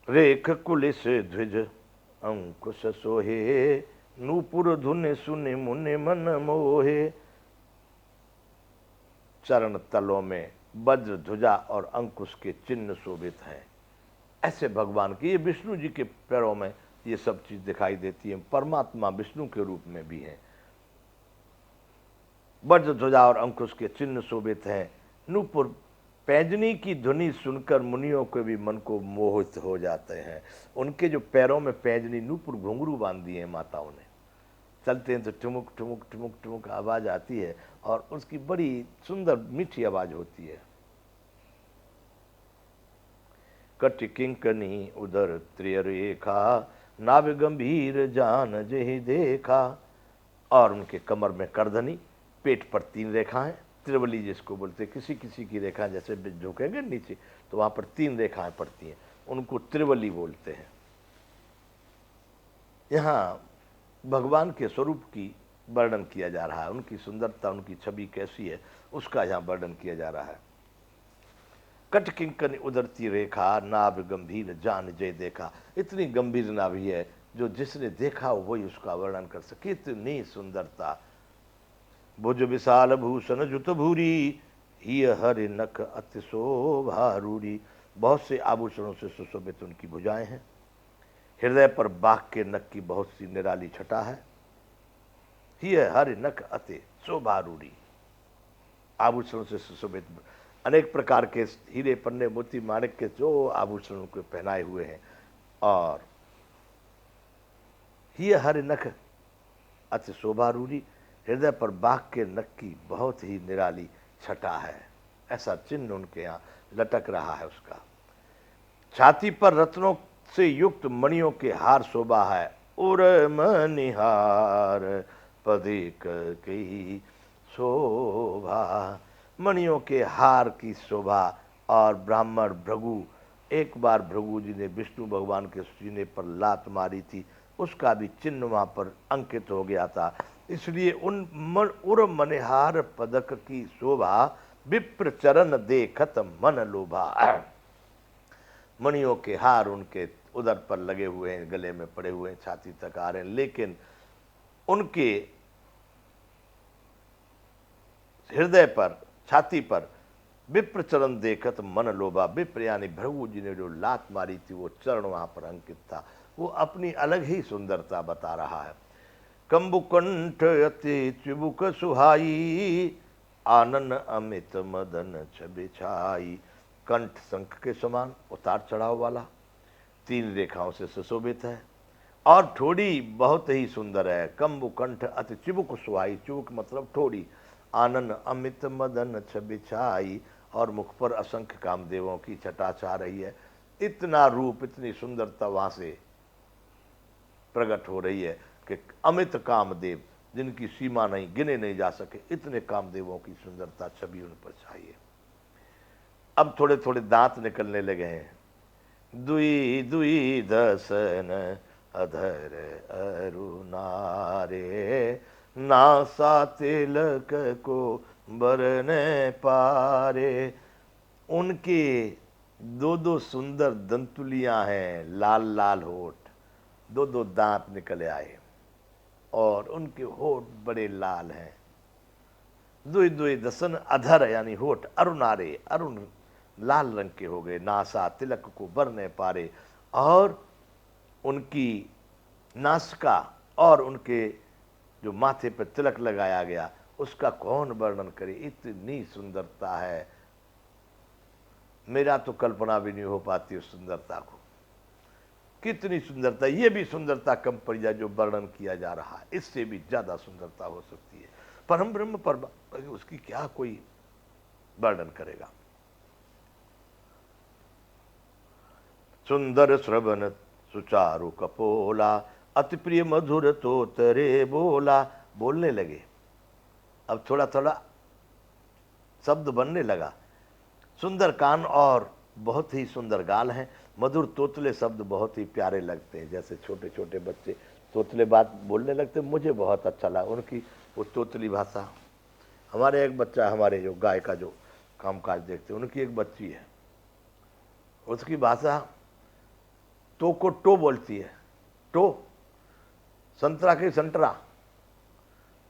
रेख कुलिस ध्वज अंकुश सोहे, नूपुर धुन सुने मुनि मन मोहे। चरण तलों में वज्र ध्वजा और अंकुश के चिन्ह शोभित हैं। ऐसे भगवान की, ये विष्णु जी के पैरों में ये सब चीज दिखाई देती है। परमात्मा विष्णु के रूप में भी है। वज्र ध्वजा और अंकुश के चिन्ह शोभित हैं। नूपुर, पैजनी की ध्वनि सुनकर मुनियों के भी मन को मोहित हो जाते हैं। उनके जो पैरों में पैजनी, नूपुर, घुंघरू बांध दिए हैं माताओं ने, चलते हैं तो ठुमुक ठुमुक ठुमुक ठुमुक आवाज आती है और उसकी बड़ी सुंदर मीठी आवाज होती है। कटि किंकनी उदर त्रियरेखा, नाभ गंभीर जान जेहि देखा। और उनके कमर में करधनी, पेट पर 3 रेखाएं, त्रिवली जिसको बोलते, किसी किसी की रेखा जैसे झुकेंगे नीचे तो वहां पर 3 रेखाएं पड़ती हैं, उनको त्रिवली बोलते हैं। यहाँ भगवान के स्वरूप की वर्णन किया जा रहा है, उनकी सुंदरता, उनकी छवि कैसी है उसका यहाँ वर्णन किया जा रहा है। कट किंकन उदरती रेखा, नाभ गंभीर जान जय देखा। इतनी गंभीर नाभि है, जो जिसने देखा वही उसका वर्णन कर सके, इतनी सुंदरता। भुज विशाल भूषण जुत भूरी, ही हरि नख अति शोभारूढ़ी। बहुत से आभूषणों से सुशोभित उनकी भुजाएं हैं। हृदय पर बाघ के नख की बहुत सी निराली छटा है। ही हरि नख अति शोभारूढ़ी, आभूषणों से सुशोभित, अनेक प्रकार के हीरे पन्ने मोती माणिक के जो आभूषणों को पहनाए हुए हैं। और ही हरि नख अति शोभारूढ़ी, हृदय पर बाघ के नख की बहुत ही निराली छटा है, ऐसा चिन्ह उनके यहाँ लटक रहा है उसका। छाती पर रत्नों से युक्त मणियों के हार शोभा है। उर मनिहार पदिक की शोभा, मणियों के हार की शोभा। और ब्राह्मण भृगु, एक बार भृगु जी ने विष्णु भगवान के सीने पर लात मारी थी, उसका भी चिन्ह वहां पर अंकित हो गया था। इसलिए उर मनिहार पदक की शोभा, विप्र चरण देखत मन लोभा। मणियों के हार उनके उदर पर लगे हुए हैं, गले में पड़े हुए हैं, छाती तक आ रहे हैं, लेकिन उनके हृदय पर, छाती पर विप्र चरण देखत मन लोभा। विप्र यानी भृगु जी ने जो लात मारी थी वो चरण वहां पर अंकित था, वो अपनी अलग ही सुंदरता बता रहा है। कंबुकंठ अति चिबुक सुहाई, आनन अमित मदन छबि छाई। कंठ शंख के समान उतार चढ़ाव वाला, 3 रेखाओं से सुशोभित है और ठोड़ी बहुत ही सुंदर है। कंबुकंठ अति चिबुक सुहाई, चिबुक मतलब ठोड़ी। आनन अमित मदन छबि छाई, और मुख पर असंख्य कामदेवों की छटा छा रही है। इतना रूप, इतनी सुंदरता वहां से प्रकट हो रही है कि अमित कामदेव, जिनकी सीमा नहीं, गिने नहीं जा सके, इतने कामदेवों की सुंदरता छवि उन पर छाई है। अब थोड़े थोड़े दांत निकलने लगे हैं। दुई दुई दसन अधर अरुणारे, नासा तिलक को बरने पारे। उनके 2 सुंदर दंतुलियां हैं, लाल लाल होठ, 2 दांत निकले आए और उनके होठ बड़े लाल हैं। दुई दुई दसन अधर यानी होठ, अरुणारे, अरुण लाल रंग के हो गए। नासा तिलक को बरने पारे, और उनकी नासिका और उनके जो माथे पर तिलक लगाया गया उसका कौन वर्णन करे, इतनी सुंदरता है, मेरा तो कल्पना भी नहीं हो पाती उस सुंदरता को। कितनी सुंदरता, ये भी सुंदरता कम पड़ जाए जो वर्णन किया जा रहा है, इससे भी ज्यादा सुंदरता हो सकती है। परम ब्रह्म पर उसकी क्या कोई वर्णन करेगा। सुंदर श्रवण सुचारु कपोला, अति प्रिय मधुर तोतरे बोला। बोलने लगे, अब थोड़ा थोड़ा शब्द बनने लगा। सुंदर कान और बहुत ही सुंदर गाल हैं। मधुर तोतले शब्द बहुत ही प्यारे लगते हैं, जैसे छोटे छोटे बच्चे तोतले बात बोलने लगते, मुझे बहुत अच्छा लगा उनकी वो तोतली भाषा। हमारे एक बच्चा, हमारे जो गाय का जो कामकाज देखते हैं, उनकी एक बच्ची है, उसकी भाषा तो को टो बोलती है, टो, संतरा की संतरा।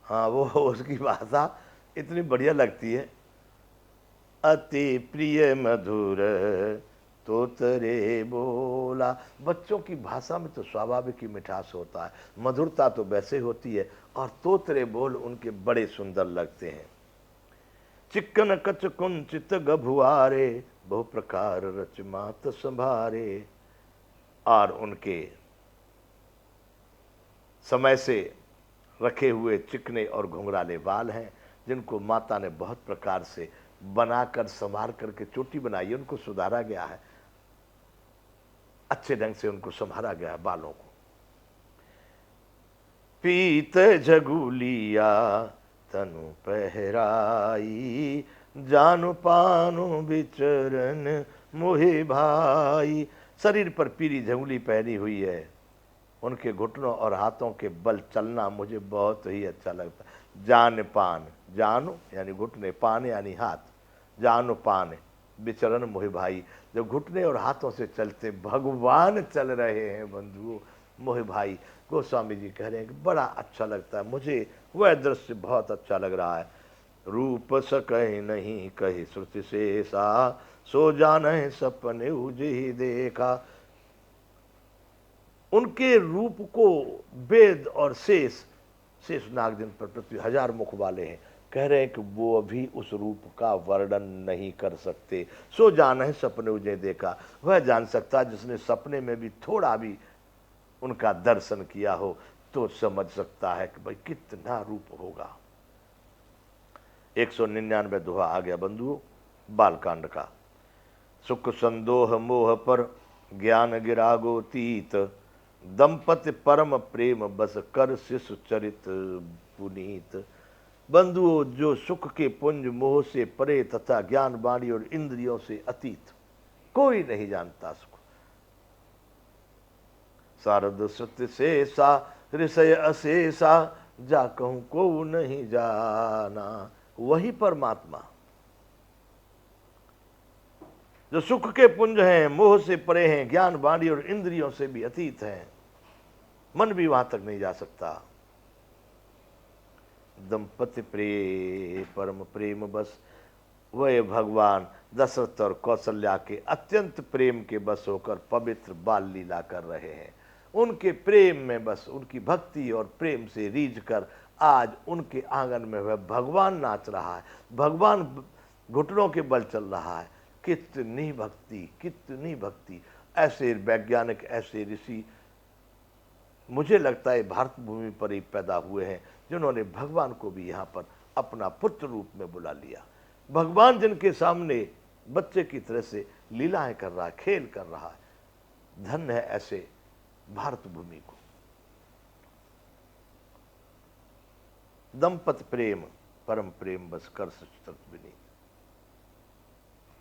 हाँ, वो उसकी भाषा इतनी बढ़िया लगती है। अति प्रिय मधुर तोतरे बोला। बच्चों की भाषा में तो स्वाभाविक ही मिठास होता है, मधुरता तो वैसे होती है, और तोतरे बोल उनके बड़े सुंदर लगते हैं। चिक्कन कच कुंचित गभुआरे, बहु प्रकार रच मात संभारे। और उनके समय से रखे हुए चिकने और घुंघराले बाल हैं, जिनको माता ने बहुत प्रकार से बनाकर संवार करके चोटी बनाई है, उनको सुधारा गया है, अच्छे ढंग से उनको संभाला गया है बालों को। पीत झगुलिया तनु पहराई, जानु पानु विचरण मोहे भाई। शरीर पर पीली झंगुली पहनी हुई है, उनके घुटनों और हाथों के बल चलना मुझे बहुत ही अच्छा लगता है। जान पान, जानु यानी घुटने, पान यानी हाथ, जानु पान विचरण मोहि भाई। जब घुटने और हाथों से चलते भगवान चल रहे हैं बंधुओं, मोहि भाई। गोस्वामी जी कह रहे हैं कि बड़ा अच्छा लगता है मुझे, वह दृश्य बहुत अच्छा लग रहा है। रूप सकहि नहीं कही श्रुति शेषा, सो जान सपने उजहि देखा। उनके रूप को वेद और शेष नाग जिन पर पृथ्वी 1000 मुख वाले हैं, कह रहे हैं कि वो अभी उस रूप का वर्णन नहीं कर सकते। सो जान सपने उजे देखा, वह जान सकता है जिसने सपने में भी थोड़ा भी उनका दर्शन किया हो तो समझ सकता है कि भाई कितना रूप होगा। 199 दोहा आ गया बंधुओं बालकांड का। सुख संदोह मोह पर ज्ञान गिरागो तीत, दंपति परम प्रेम बस कर शिशु चरित पुनीत। बंधुओं, जो सुख के पुंज मोह से परे तथा ज्ञान वाणी और इंद्रियों से अतीत, कोई नहीं जानता सुख। शारद सत्य शेषा ऋषय अशेषा, जा कहूं को नहीं जाना। वही परमात्मा जो सुख के पुंज हैं, मोह से परे हैं, ज्ञान वाणी और इंद्रियों से भी अतीत हैं, मन भी वहां तक नहीं जा सकता। दंपति परम प्रेम बस, वह भगवान दशरथ और कौशल्या के अत्यंत प्रेम के बस होकर पवित्र बाल लीला कर रहे हैं। उनके प्रेम में बस, उनकी भक्ति और प्रेम से रीझ कर आज उनके आंगन में वह भगवान नाच रहा है, भगवान घुटनों के बल चल रहा है। कितनी भक्ति, कितनी भक्ति। ऐसे वैज्ञानिक, ऐसे ऋषि मुझे लगता है भारत भूमि पर ही पैदा हुए हैं, जिन्होंने भगवान को भी यहाँ पर अपना पुत्र रूप में बुला लिया। भगवान जिनके सामने बच्चे की तरह से लीलाएं कर रहा है, खेल कर रहा है। धन्य है ऐसे भारत भूमि को। दंपत प्रेम परम प्रेम बस कर सच तक भी नहीं।